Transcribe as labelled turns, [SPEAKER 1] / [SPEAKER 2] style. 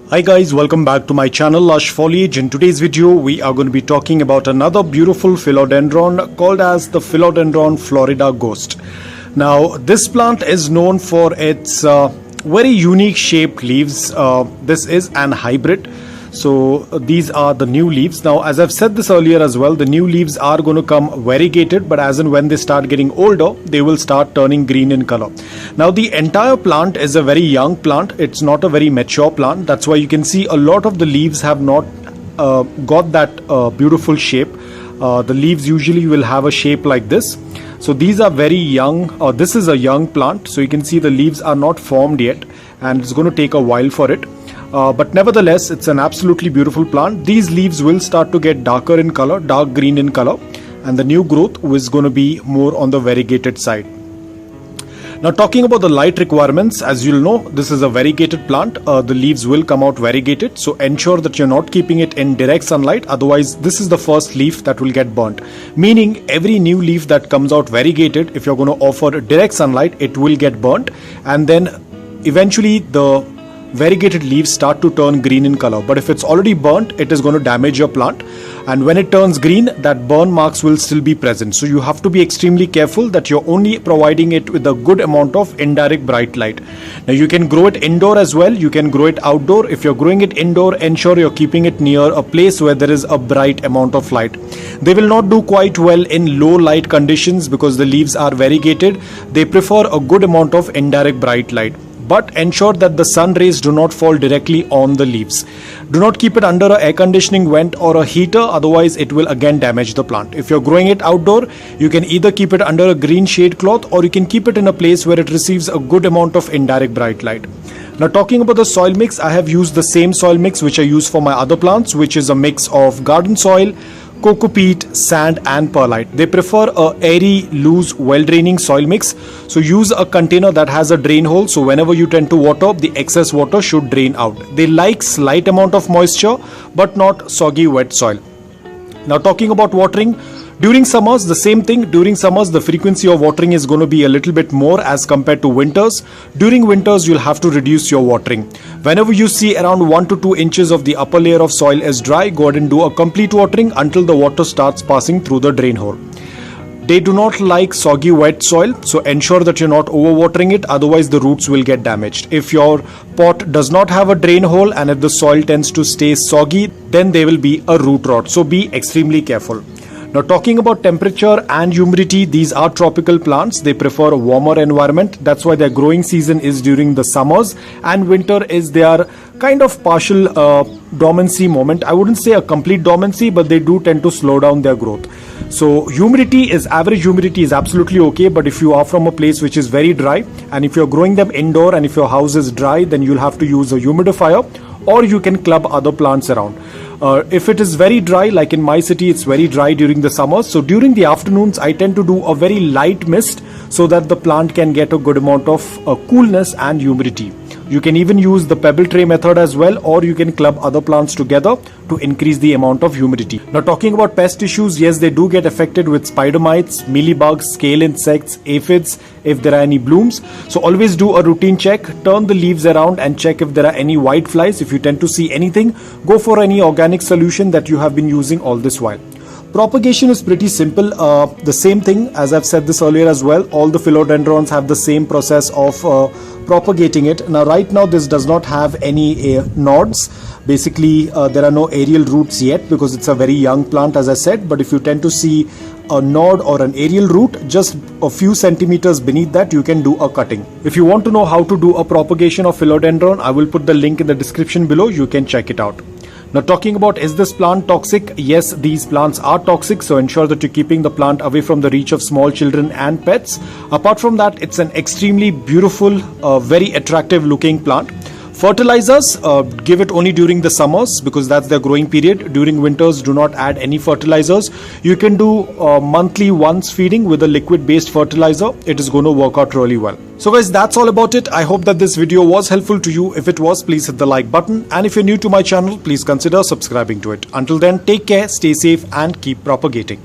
[SPEAKER 1] Hi guys, welcome back to my channel Lush Foliage. In today's video we are going to be talking about another beautiful philodendron called as the Philodendron Florida Ghost. Now this plant is known for its very unique shaped leaves. This is an hybrid. So these are the new leaves. Now as I've said this earlier as well, the new leaves are going to come variegated, but as and when they start getting older, they will start turning green in color. Now the entire plant is a very young plant. It's not a very mature plant. That's why you can see a lot of the leaves have not got that beautiful shape. The leaves usually will have a shape like this. So these are very young. This is a young plant. So you can see the leaves are not formed yet, and it's going to take a while for it. But nevertheless, it's an absolutely beautiful plant. These leaves will start to get darker in color, dark green in color, and the new growth is going to be more on the variegated side. Now talking about the light requirements, as you'll know, this is a variegated plant. The leaves will come out variegated, so ensure that you're not keeping it in direct sunlight, otherwise this is the first leaf that will get burnt. Meaning every new leaf that comes out variegated, if you're going to offer direct sunlight, it will get burnt, and then eventually the variegated leaves start to turn green in color. But if it's already burnt, it is going to damage your plant, and when it turns green, that burn marks will still be present. So you have to be extremely careful that you're only providing it with a good amount of indirect bright light. Now you can grow it indoor as well, you can grow it outdoor. If you're growing it indoor, ensure you're keeping it near a place where there is a bright amount of light. They will not do quite well in low light conditions because the leaves are variegated. They prefer a good amount of indirect bright light. But ensure that the sun rays do not fall directly on the leaves. Do not keep it under an air conditioning vent or a heater, otherwise it will again damage the plant. If you're growing it outdoor, you can either keep it under a green shade cloth, or you can keep it in a place where it receives a good amount of indirect bright light. Now talking about the soil mix, I have used the same soil mix which I use for my other plants, which is a mix of garden soil, coco peat, sand and perlite. They prefer a airy, loose, well-draining soil mix. So use a container that has a drain hole, so whenever you tend to water, the excess water should drain out. They like slight amount of moisture but not soggy wet soil. Now talking about watering, during summers, the same thing. During summers, the frequency of watering is going to be a little bit more as compared to winters. During winters, you'll have to reduce your watering. Whenever you see around 1 to 2 inches of the upper layer of soil is dry, go ahead and do a complete watering until the water starts passing through the drain hole. They do not like soggy wet soil, so ensure that you're not overwatering it, otherwise the roots will get damaged. If your pot does not have a drain hole and if the soil tends to stay soggy, then there will be a root rot, so be extremely careful. Now talking about temperature and humidity, these are tropical plants. They prefer a warmer environment. That's why their growing season is during the summers, and winter is their kind of partial dormancy moment. I wouldn't say a complete dormancy, but they do tend to slow down their growth. So humidity is, average humidity is absolutely okay, but if you are from a place which is very dry, and if you're growing them indoor and if your house is dry, then you'll have to use a humidifier, or you can club other plants around. If it is very dry, like in my city, it's very dry during the summers. So during the afternoons, I tend to do a very light mist so that the plant can get a good amount of coolness and humidity. You can even use the pebble tray method as well, or you can club other plants together to increase the amount of humidity. Now talking about pest issues, yes, they do get affected with spider mites, mealybugs, scale insects, aphids, if there are any blooms. So always do a routine check, turn the leaves around and check if there are any white flies. If you tend to see anything, go for any organic solution that you have been using all this while. Propagation is pretty simple. The same thing, as I've said this earlier as well, all the philodendrons have the same process of propagating it. Now right now this does not have any nodes. Basically there are no aerial roots yet because it's a very young plant, as I said, but if you tend to see a node or an aerial root just a few centimeters beneath that, you can do a cutting. If you want to know how to do a propagation of philodendron, I will put the link in the description below. You can check it out. Now talking about, is this plant toxic? Yes, these plants are toxic, so ensure that you're keeping the plant away from the reach of small children and pets. Apart from that, it's an extremely beautiful, very attractive looking plant. Fertilizers, give it only during the summers because that's their growing period. During winters, do not add any fertilizers. You can do monthly once feeding with a liquid based fertilizer. It is going to work out really well. So guys, that's all about it. I hope that this video was helpful to you. If it was, please hit the like button. And if you're new to my channel, please consider subscribing to it. Until then, take care, stay safe and keep propagating.